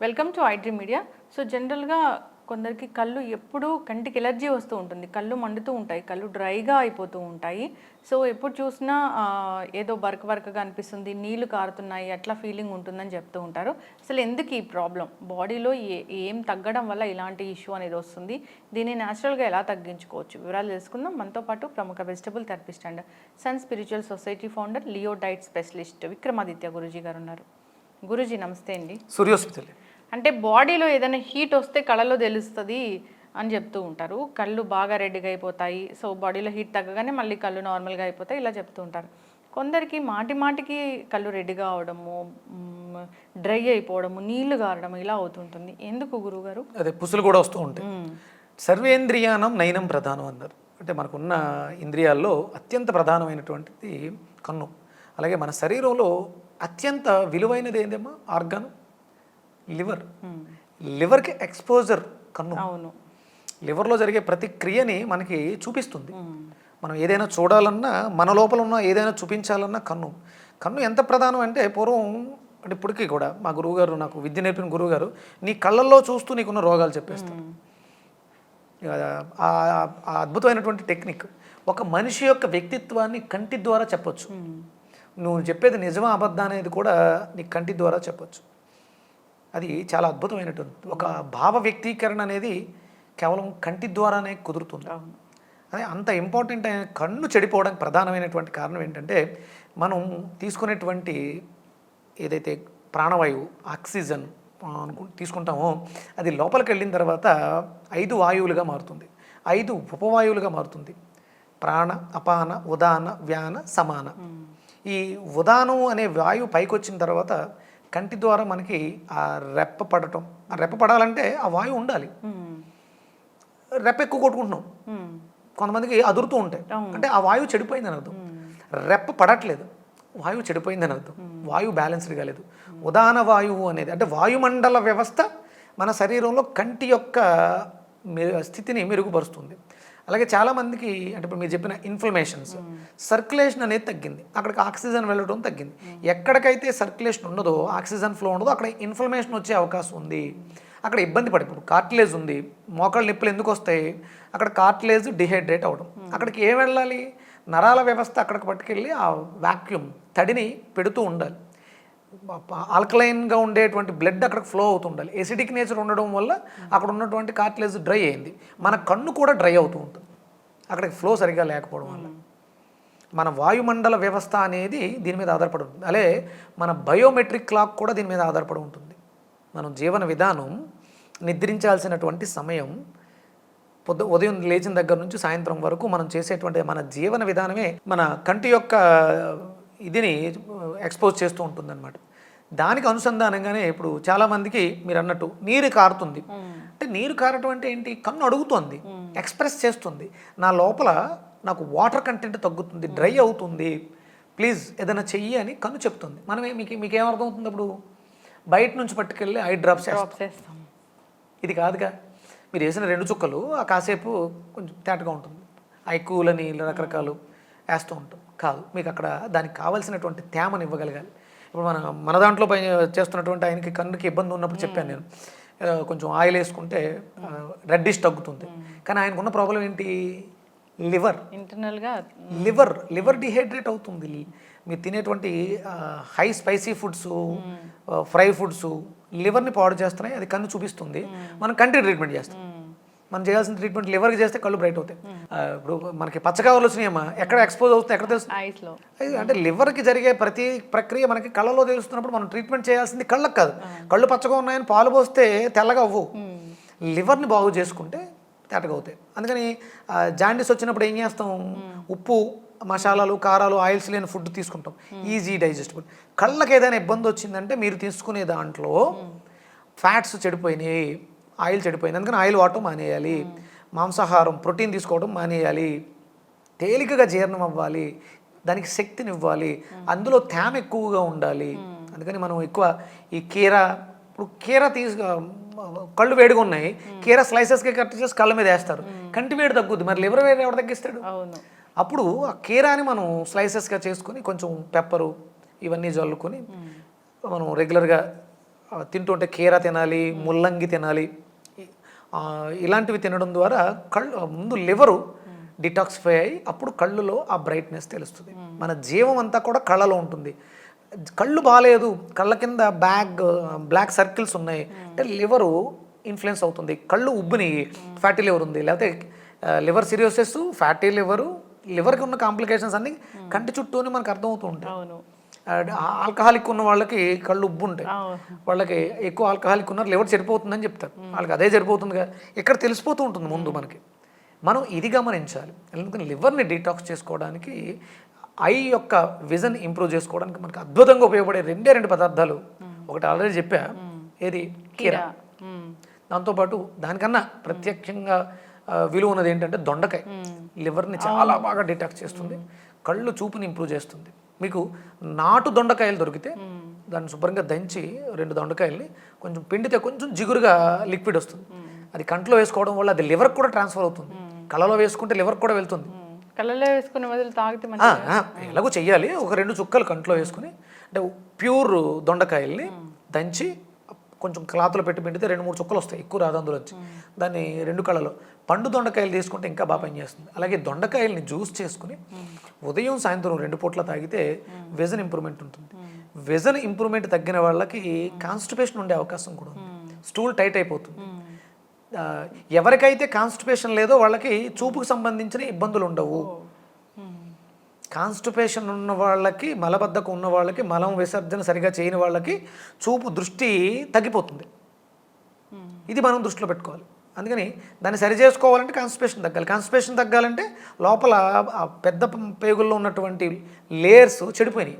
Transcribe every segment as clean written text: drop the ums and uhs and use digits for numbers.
Welcome to iDream media. So జనరల్గా కొందరికి కళ్ళు ఎప్పుడు కంటికి ఎలర్జీ వస్తూ ఉంటుంది, కళ్ళు మండుతూ ఉంటాయి, కళ్ళు డ్రైగా అయిపోతూ ఉంటాయి. సో ఎప్పుడు చూసినా ఏదో బరకగా అనిపిస్తుంది, నీళ్లు కారుతున్నాయి, అట్లా ఫీలింగ్ ఉంటుందని చెప్తూ ఉంటారు. అసలు ఎందుకు ఈ ప్రాబ్లం, బాడీలో ఏం తగ్గడం వల్ల ఇలాంటి ఇష్యూ అనేది వస్తుంది, దీన్ని న్యాచురల్గా ఎలా తగ్గించుకోవచ్చు, వివరాలు తెలుసుకుందాం. మనతో పాటు ప్రముఖ vegetable therapist and son spiritual society founder, Leo diet specialist Vikramaditya Guruji గారు ఉన్నారు. గురూజీ నమస్తే అండి. సూర్యోస్మితలే. అంటే బాడీలో ఏదైనా హీట్ వస్తే కళ్ళలో తెలుస్తుంది అని చెప్తూ ఉంటారు, కళ్ళు బాగా రెడ్గా అయిపోతాయి, సో బాడీలో హీట్ తగ్గగానే మళ్ళీ కళ్ళు నార్మల్గా అయిపోతాయి, ఇలా చెప్తూ ఉంటారు. కొందరికి మాటికి కళ్ళు రెడ్గా అవడము, డ్రై అయిపోవడము, నీళ్లు గారడము ఇలా అవుతుంటుంది. ఎందుకు గురువుగారు? అదే పుసులు కూడా వస్తూ ఉంటాయి. సర్వేంద్రియానం నయనం ప్రధానం అన్నారు. అంటే మనకున్న ఇంద్రియాల్లో అత్యంత ప్రధానమైనటువంటిది కన్ను. అలాగే మన శరీరంలో అత్యంత విలువైనది ఏందేమో ఆర్గాన్ లివర్. లివర్కి ఎక్స్పోజర్ కన్ను. అవును, లివర్లో జరిగే ప్రతి క్రియని మనకి చూపిస్తుంది. మనం ఏదైనా చూడాలన్నా, మన లోపల ఉన్న ఏదైనా చూపించాలన్నా కన్ను ఎంత ప్రధానం అంటే పూర్వం అంటే ఇప్పటికీ కూడా మా గురువుగారు, నాకు విద్య నేర్పిన గురువుగారు, నీ కళ్ళల్లో చూస్తూ నీకున్న రోగాలు చెప్పేస్తారు. ఆ అద్భుతమైనటువంటి టెక్నిక్. ఒక మనిషి యొక్క వ్యక్తిత్వాన్ని కంటి ద్వారా చెప్పొచ్చు. నువ్వు చెప్పేది నిజమా అబద్ధం అనేది కూడా నీ కంటి ద్వారా చెప్పొచ్చు. అది చాలా అద్భుతమైనటువంటి ఒక భావ వ్యక్తీకరణ అనేది కేవలం కంటి ద్వారానే కుదురుతుంది. అదే అంత ఇంపార్టెంట్ అయిన కన్ను చెడిపోవడానికి ప్రధానమైనటువంటి కారణం ఏంటంటే, మనం తీసుకునేటువంటి ఏదైతే ప్రాణవాయువు ఆక్సిజన్ తీసుకుంటామో అది లోపలికి వెళ్ళిన తర్వాత 5 వాయువులుగా మారుతుంది, 5 ఉపవాయువులుగా మారుతుంది. ప్రాణ, అపాన, ఉదాన, వ్యాన, సమాన. ఈ ఉదానం అనే వాయువు పైకి వచ్చిన తర్వాత కంటి ద్వారా మనకి ఆ రెప్ప పడటం, ఆ రెప్ప పడాలంటే ఆ వాయువు ఉండాలి. రెప్ప ఎక్కువ కొట్టుకుంటున్నాం, కొంతమందికి అదురుతూ ఉంటాయి, అంటే ఆ వాయువు చెడిపోయిందని అర్థం. రెప్ప పడట్లేదు, వాయువు చెడిపోయిందని అర్థం, వాయువు బ్యాలెన్స్డ్ కాలేదు. ఉదాన వాయువు అనేది అంటే వాయుమండల వ్యవస్థ మన శరీరంలో కంటి యొక్క స్థితిని మెరుగుపరుస్తుంది. అలాగే చాలామందికి అంటే ఇప్పుడు మీరు చెప్పిన ఇన్ఫ్లమేషన్స్, సర్క్యులేషన్ అనేది తగ్గింది, అక్కడికి ఆక్సిజన్ వెళ్ళడం తగ్గింది. ఎక్కడికైతే సర్క్యులేషన్ ఉండదో, ఆక్సిజన్ ఫ్లో ఉండదో, అక్కడ ఇన్ఫ్లమేషన్ వచ్చే అవకాశం ఉంది. అక్కడ ఇబ్బంది పడి, ఇప్పుడు కార్టిలేజ్ ఉంది, మోకాళ్ళ నొప్పులు ఎందుకు వస్తాయి, అక్కడ కార్టిలేజ్ డిహైడ్రేట్ అవ్వడం. అక్కడికి ఏం వెళ్ళాలి, నరాల వ్యవస్థ అక్కడికి పట్టుకెళ్ళి ఆ వాక్యూమ్ తడిని పెడుతూ ఉండాలి. ఆల్కలైన్గా ఉండేటువంటి బ్లడ్ అక్కడికి ఫ్లో అవుతూ ఉండాలి. ఎసిడిక్ నేచర్ ఉండడం వల్ల అక్కడ ఉన్నటువంటి కార్టిలేజ్ డ్రై అయింది. మన కన్ను కూడా డ్రై అవుతూ ఉంటుంది అక్కడికి ఫ్లో సరిగా లేకపోవడం వల్ల. మన వాయుమండల వ్యవస్థ అనేది దీని మీద ఆధారపడి ఉంటుంది. అలాగే మన బయోమెట్రిక్ క్లాక్ కూడా దీని మీద ఆధారపడి ఉంటుంది. మనం జీవన విధానం, నిద్రించాల్సినటువంటి సమయం, ఉదయం లేచిన దగ్గర నుంచి సాయంత్రం వరకు మనం చేసేటువంటి మన జీవన విధానమే మన కంటి యొక్క ఇదిని ఎక్స్పోజ్ చేస్తూ ఉంటుంది అన్నమాట. దానికి అనుసంధానంగానే ఇప్పుడు చాలామందికి మీరు అన్నట్టు నీరు కారుతుంది. అంటే నీరు కారటం అంటే ఏంటి, కన్ను అడుగుతుంది, ఎక్స్ప్రెస్ చేస్తుంది, నా లోపల నాకు వాటర్ కంటెంట్ తగ్గుతుంది, డ్రై అవుతుంది, ప్లీజ్ ఏదైనా చెయ్యి అని కన్ను చెప్తుంది. మనమే మీకేమర్థం అవుతుంది, అప్పుడు బయట నుంచి పట్టుకెళ్ళి ఐ డ్రాప్స్ వేస్తాం. ఇది కాదుగా, మీరు వేసిన 2 చుక్కలు కాసేపు కొంచెం తేటగా ఉంటుంది, ఐ కూలని రకరకాలు వేస్తూ ఉంటాం. కాదు, మీకు అక్కడ దానికి కావాల్సినటువంటి తేమని ఇవ్వగలగాలి. ఇప్పుడు మన దాంట్లో పైన చేస్తున్నటువంటి ఆయనకి కన్నుకి ఇబ్బంది ఉన్నప్పుడు చెప్పాను నేను, కొంచెం ఆయిల్ వేసుకుంటే రెడ్డిష్ తగ్గుతుంది. కానీ ఆయనకున్న ప్రాబ్లం ఏంటి, లివర్. ఇంటర్నల్గా లివర్ డిహైడ్రేట్ అవుతుంది. మీరు తినేటువంటి high spicy foods, fry foods లివర్ని పాడు చేస్తున్నాయి. అది కన్ను చూపిస్తుంది. మనం కంటి ట్రీట్మెంట్ చేస్తాం. మనం చేయాల్సిన ట్రీట్మెంట్ లివర్కి చేస్తే కళ్ళు బ్రైట్ అవుతాయి. ఇప్పుడు మనకి పచ్చకాయలు వచ్చినాయమ్మా, ఎక్కడ ఎక్స్పోజ్ అవుతుంది, ఎక్కడ తెలుస్తుంది, అంటే లివర్కి జరిగే ప్రతి ప్రక్రియ మనకి కళ్ళలో తెలుస్తున్నప్పుడు మనం ట్రీట్మెంట్ చేయాల్సింది కళ్ళకు కాదు. కళ్ళు పచ్చగా ఉన్నాయని పాలు పోస్తే తెల్లగా అవ్వు, లివర్ని బాగు చేసుకుంటే తేటగా అవుతాయి. అందుకని జాండీస్ వచ్చినప్పుడు ఏం చేస్తాం, ఉప్పు, మసాలాలు, కారాలు, ఆయిల్స్ లేని ఫుడ్ తీసుకుంటాం, ఈజీ డైజెస్టబుల్. కళ్ళకి ఏదైనా ఇబ్బంది వచ్చిందంటే మీరు తీసుకునే దాంట్లో ఫ్యాట్స్ చెడిపోయినాయి, ఆయిల్ చెడిపోయింది, అందుకని ఆయిల్ వాడటం మానేయాలి, మాంసాహారం ప్రోటీన్ తీసుకోవడం మానేయాలి, తేలికగా జీర్ణం అవ్వాలి, దానికి శక్తిని ఇవ్వాలి, అందులో తేమ ఎక్కువగా ఉండాలి. అందుకని మనం ఎక్కువ ఈ కీరా, ఇప్పుడు కీరా కళ్ళు వేడిగా ఉన్నాయి, కీరా స్లైసెస్కి కట్ చేసి కళ్ళ మీద వేస్తారు, కంటి వేడి తగ్గుద్ది, మరి లివర్ వేడి ఎవరు తగ్గిస్తాడు? అప్పుడు ఆ కీరాని మనం స్లైసెస్గా చేసుకొని కొంచెం పెప్పరు ఇవన్నీ జల్లుకొని మనం రెగ్యులర్గా తింటుంటే కీర తినాలి, ముల్లంగి తినాలి, ఇలాంటివి తినడం ద్వారా ముందు లివరు డిటాక్సిఫై అయ్యి అప్పుడు కళ్ళులో ఆ బ్రైట్నెస్ తెలుస్తుంది. మన జీవం అంతా కూడా కళ్ళలో ఉంటుంది. కళ్ళు బాగాలేదు, కళ్ళ కింద బ్లాక్ సర్కిల్స్ ఉన్నాయి అంటే లివరు ఇన్ఫ్లుయెన్స్ అవుతుంది. కళ్ళు ఉబ్బుని, ఫ్యాటీ లివర్ ఉంది, లేకపోతే లివర్ సిరియోసిస్, ఫ్యాటీ లివర్కి ఉన్న కాంప్లికేషన్స్ అన్ని కంటి చుట్టూనే మనకు అర్థమవుతూ ఉంటాయి. ఆల్కహాలిక్ ఉన్న వాళ్ళకి కళ్ళు ఉబ్బు ఉంటాయి, వాళ్ళకి ఎక్కువ ఆల్కహాలిక్ ఉన్నారు, లివర్ చెడిపోతుందని చెప్తారు. వాళ్ళకి అదే సరిపోతుందిగా, ఇక్కడ తెలిసిపోతూ ఉంటుంది ముందు మనకి. మనం ఇది గమనించాలి. ఎందుకంటే లివర్ని డీటాక్స్ చేసుకోవడానికి, ఐ యొక్క విజన్ ఇంప్రూవ్ చేసుకోవడానికి మనకి అద్భుతంగా ఉపయోగపడే రెండు పదార్థాలు. ఒకటి ఆల్రెడీ చెప్పా, ఏది కీర. దాంతోపాటు దానికన్నా ప్రత్యక్షంగా విలువ ఉన్నది ఏంటంటే దొండకాయ. లివర్ని చాలా బాగా డిటాక్స్ చేస్తుంది, కళ్ళు చూపుని ఇంప్రూవ్ చేస్తుంది. మీకు నాటు దొండకాయలు దొరికితే దాన్ని శుభ్రంగా దంచి 2 దొండకాయల్ని కొంచెం పిండితే కొంచెం జిగురుగా లిక్విడ్ వస్తుంది. అది కంట్లో వేసుకోవడం వల్ల అది లివర్కి కూడా ట్రాన్స్ఫర్ అవుతుంది. కళ్ళలో వేసుకుంటే లివర్కి కూడా వెళ్తుంది. కళ్ళలో వేసుకునే బదులు తాగితే ఎలాగో చెయ్యాలి. ఒక 2 చుక్కలు కంట్లో వేసుకుని, అంటే ప్యూర్ దొండకాయల్ని దంచి కొంచెం క్లాత్లో పెట్టి పిండితే 2-3 చుక్కలు వస్తాయి, ఎక్కువ రాదు అందులో వచ్చి. దాన్ని 2 కళ్ళలో పండు దొండకాయలు తీసుకుంటే ఇంకా బాగా పనిచేస్తుంది. అలాగే దొండకాయల్ని జ్యూస్ చేసుకుని ఉదయం సాయంత్రం 2 పూట్ల తాగితే విజన్ ఇంప్రూవ్మెంట్ ఉంటుంది. విజన్ ఇంప్రూవ్మెంట్ తగ్గిన వాళ్ళకి కాన్స్టిపేషన్ ఉండే అవకాశం కూడా ఉంది, స్టూల్ టైట్ అయిపోతుంది. ఎవరికైతే కాన్స్టిపేషన్ లేదో వాళ్ళకి చూపుకు సంబంధించిన ఇబ్బందులు ఉండవు. కాన్స్టిపేషన్ ఉన్న వాళ్ళకి, మలబద్ధకం ఉన్న వాళ్ళకి, మలం విసర్జన సరిగా చేయని వాళ్ళకి చూపు దృష్టి తగ్గిపోతుంది. ఇది మనం దృష్టిలో పెట్టుకోవాలి. అందుకని దాన్ని సరి చేసుకోవాలంటే కాన్స్టిపేషన్ తగ్గాలి. కాన్స్టిపేషన్ తగ్గాలంటే లోపల ఆ పెద్ద పేగుల్లో ఉన్నటువంటి లేయర్స్ చెడిపోయినాయి.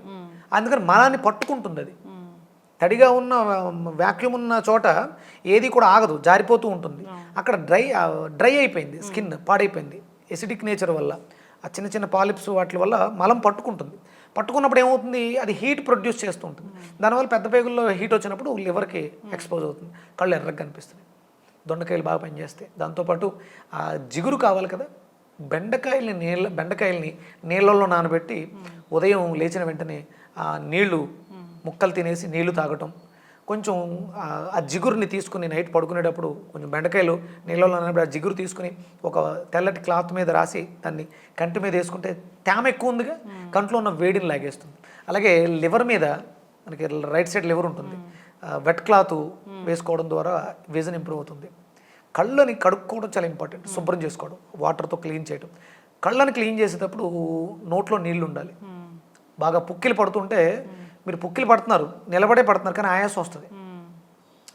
అందుకని మలాన్ని పట్టుకుంటుంది. అది తడిగా ఉన్న వ్యాక్యూమ్ ఉన్న చోట ఏది కూడా ఆగదు, జారిపోతూ ఉంటుంది. అక్కడ డ్రై అయిపోయింది, స్కిన్ పాడైపోయింది ఎసిడిక్ నేచర్ వల్ల. ఆ చిన్న చిన్న పాలిప్స్ వాటి వల్ల మలం పట్టుకుంటుంది. పట్టుకున్నప్పుడు ఏమవుతుంది, అది హీట్ ప్రొడ్యూస్ చేస్తూ ఉంటుంది. దానివల్ల పెద్ద పేగుల్లో హీట్ వచ్చినప్పుడు లివర్కి ఎక్స్పోజ్ అవుతుంది, కళ్ళు ఎర్రగా కనిపిస్తుంది. దొండకాయలు బాగా పనిచేస్తాయి. దాంతోపాటు ఆ జిగురు కావాలి కదా, బెండకాయల్ని నీళ్ళల్లో నానబెట్టి ఉదయం లేచిన వెంటనే ఆ నీళ్లు ముక్కలు తినేసి నీళ్లు తాగటం, కొంచెం ఆ జిగురుని తీసుకుని నైట్ పడుకునేటప్పుడు కొంచెం బెండకాయలు నీళ్ళలో నానబెట్టి ఆ జిగురు తీసుకుని ఒక తెల్లటి క్లాత్ మీద రాసి దాన్ని కంటి మీద వేసుకుంటే తేమ ఎక్కువ ఉందిగా, కంట్లో ఉన్న వేడిని లాగేస్తుంది. అలాగే లివర్ మీద మనకి రైట్ సైడ్ లివర్ ఉంటుంది, వెట్ క్లాత్ వేసుకోవడం ద్వారా విజన్ ఇంప్రూవ్ అవుతుంది. కళ్ళని కడుక్కోవడం చాలా ఇంపార్టెంట్, శుభ్రం చేసుకోవడం, వాటర్తో క్లీన్ చేయడం. కళ్ళని క్లీన్ చేసేటప్పుడు నోట్లో నీళ్లు ఉండాలి. బాగా పుక్కిలు పడుతుంటే, మీరు పుక్కిలు పడుతున్నారు, నిలబడే పడుతున్నారు, కానీ ఆయాసం వస్తుంది.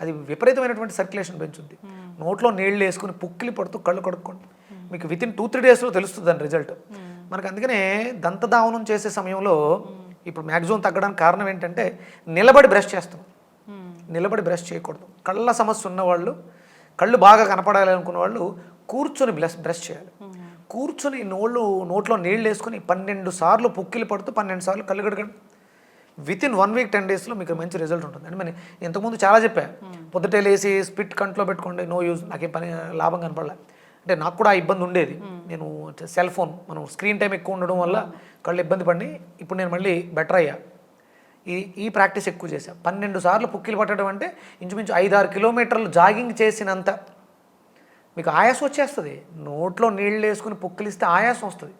అది విపరీతమైనటువంటి సర్క్యులేషన్ పెంచుద్ది. నోట్లో నీళ్ళు వేసుకుని పుక్కిలి పడుతూ కళ్ళు కడుక్కోండి, మీకు వితిన్ 2-3 డేస్లో తెలుస్తుంది దాని రిజల్ట్ మనకు. అందుకనే దంతధావనం చేసే సమయంలో ఇప్పుడు మ్యాక్సిమం తగ్గడానికి కారణం ఏంటంటే నిలబడి బ్రష్ చేస్తాం. నిలబడి బ్రష్ చేయకూడదు. కళ్ళ సమస్య ఉన్నవాళ్ళు, కళ్ళు బాగా కనపడాలి అనుకున్న వాళ్ళు కూర్చొని బ్రష్ చేయాలి. కూర్చొని నోట్లో నీళ్ళు వేసుకొని 12 సార్లు పుక్కిలు పడుతూ 12 సార్లు కళ్ళు కడగండి. వితిన్ 1 వీక్ 10 డేస్లో మీకు మంచి రిజల్ట్ ఉంటుంది. అంటే మరి ఇంతకుముందు చాలా చెప్పా, పొద్దుటే లేసి స్పిట్ కంట్లో పెట్టుకోండి, నో యూజ్, నాకేం పని లాభం కనపడలే. అంటే నాకు కూడా ఆ ఇబ్బంది ఉండేది. నేను సెల్ ఫోన్, మనం స్క్రీన్ టైం ఎక్కువ ఉండడం వల్ల కళ్ళు ఇబ్బంది పడి, ఇప్పుడు నేను మళ్ళీ బెటర్ అయ్యా. ఈ ప్రాక్టీస్ ఎక్కువ చేశా. 12 సార్లు పుక్కిలు పట్టడం అంటే ఇంచుమించు 5-6 కిలోమీటర్లు జాగింగ్ చేసినంత మీకు ఆయాసం వచ్చేస్తుంది. నోట్లో నీళ్ళు వేసుకుని పుక్కిలిస్తే ఆయాసం వస్తుంది.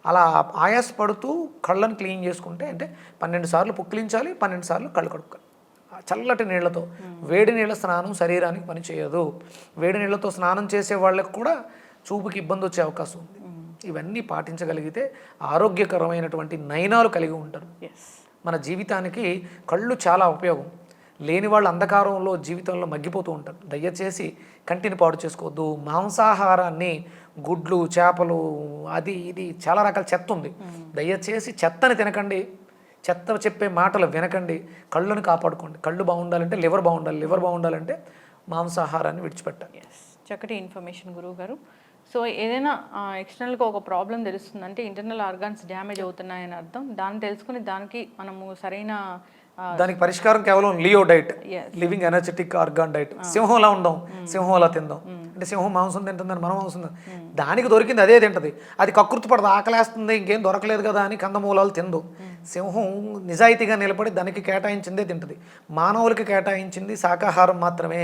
అలా ఆయాస పడుతూ కళ్ళను క్లీన్ చేసుకుంటే, అంటే 12 సార్లు పుక్కిలించాలి, 12 సార్లు కళ్ళు కడుక్కోవాలి చల్లటి నీళ్లతో. వేడి నీళ్ళ స్నానం శరీరానికి పనిచేయదు. వేడి నీళ్ళతో స్నానం చేసే వాళ్ళకి కూడా చూపుకి ఇబ్బంది వచ్చే అవకాశం ఉంది. ఇవన్నీ పాటించగలిగితే ఆరోగ్యకరమైనటువంటి నయనాలు కలిగి ఉంటారు. మన జీవితానికి కళ్ళు చాలా ఉపయోగం. లేని వాళ్ళు అంధకారంలో జీవితంలో మగ్గిపోతూ ఉంటారు. దయచేసి కంటిని పాడు చేసుకోవద్దు. మాంసాహారాన్ని, గుడ్లు, చేపలు, అది ఇది చాలా రకాల చెత్త ఉంది. దయచేసి చెత్తని తినకండి, చెత్త చెప్పే మాటలు వినకండి. కళ్ళను కాపాడుకోండి. కళ్ళు బాగుండాలంటే లివర్ బాగుండాలి, లివర్ బాగుండాలంటే మాంసాహారాన్ని విడిచిపెట్టాలి. చక్కటి ఇన్ఫర్మేషన్ గురువు గారు. సో ఏదైనా ఎక్స్టర్నల్గా ఒక ప్రాబ్లం తెలుస్తుందంటే ఇంటర్నల్ ఆర్గాన్స్ డ్యామేజ్ అవుతున్నాయని అర్థం. దాన్ని తెలుసుకుని దానికి మనము సరైన దానికి పరిష్కారం కేవలం Leo diet, living energetic organ diet. సింహంలా ఉందాం, సింహంలా తిందాం. అంటే సింహం మాంసం తింటుందని మనం మాంసం దానికి దొరికింది అదే తింటది. అది కకృతి పడదు, ఆకలేస్తుంది ఇంకేం దొరకలేదు కదా అని కందమూలాలు తిందు. సింహం నిజాయితీగా నిలబడి దానికి కేటాయించిందే తింటది. మానవులకి కేటాయించింది శాకాహారం మాత్రమే.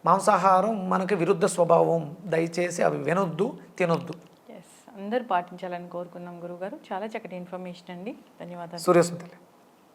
మాంసాహారం మనకి విరుద్ధ స్వభావం. దయచేసి అవి వినొద్దు, తినొద్దు. ఎస్, అందరూ పాటించాలని కోరుకుందాం గురుగారు. చాలా చక్కటి ఇన్ఫర్మేషన్ అండి, ధన్యవాదాలు. సూర్యస్మితలే.